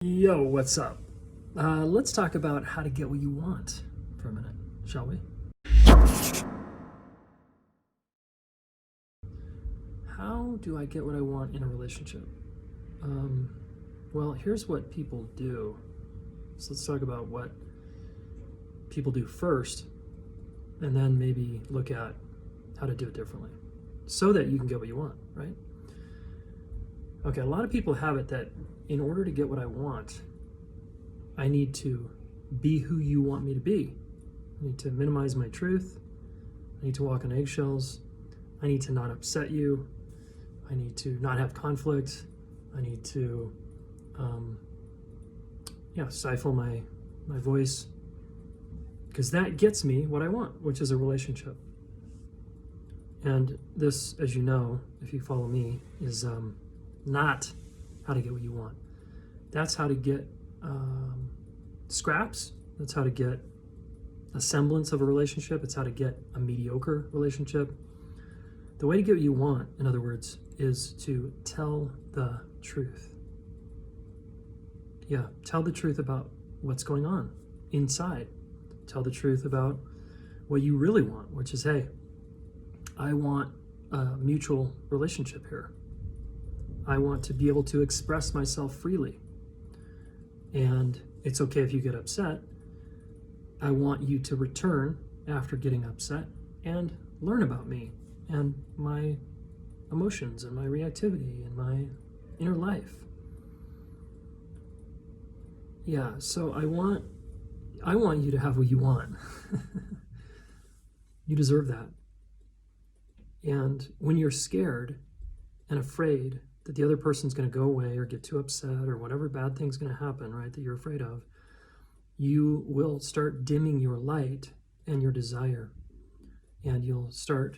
Yo, what's up? Let's talk about how to get what you want for a minute, shall we? How do I get what I want in a relationship? Well, here's what people do. So let's talk about what people do first, and then maybe look at how to do it differently so that you can get what you want, right? Okay, a lot of people have it that in order to get what I want, I need to be who you want me to be. I need to minimize my truth. I need to walk on eggshells. I need to not upset you. I need to not have conflict. I need to, stifle my voice, because that gets me what I want, which is a relationship. And this, as you know, if you follow me, is not how to get what you want. That's how to get scraps. That's how to get a semblance of a relationship. It's how to get a mediocre relationship. The way to get what you want, in other words, is to tell the truth. Yeah, tell the truth about what's going on inside. Tell the truth about what you really want, which is, hey, I want a mutual relationship here. I want to be able to express myself freely. And it's okay if you get upset. I want you to return after getting upset and learn about me and my emotions and my reactivity and my inner life. Yeah, so I want you to have what you want. You deserve that. And when you're scared and afraid that the other person's going to go away or get too upset or whatever bad thing's going to happen, right, that you're afraid of, you will start dimming your light and your desire. And you'll start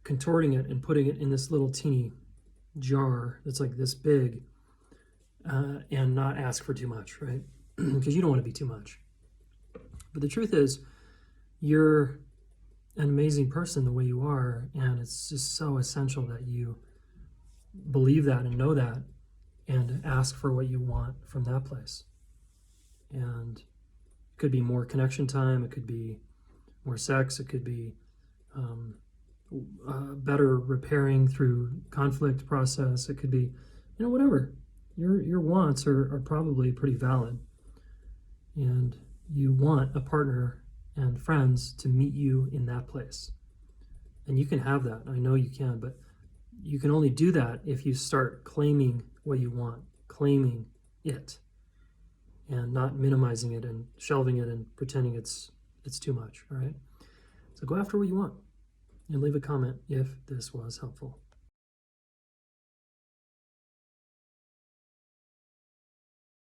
contorting it and putting it in this little teeny jar that's like this big, and not ask for too much, right? Because you don't want to be too much. But the truth is, you're an amazing person the way you are, and it's just so essential that you believe that and know that and ask for what you want from that place. And it could be more connection time, it could be more sex, it could be better repairing through conflict process, it could be, whatever. Your wants are probably pretty valid, and you want a partner and friends to meet you in that place. And you can have that. I know you can, but you can only do that if you start claiming what you want, claiming it, and not minimizing it and shelving it and pretending it's too much, all right? So go after what you want and leave a comment if this was helpful.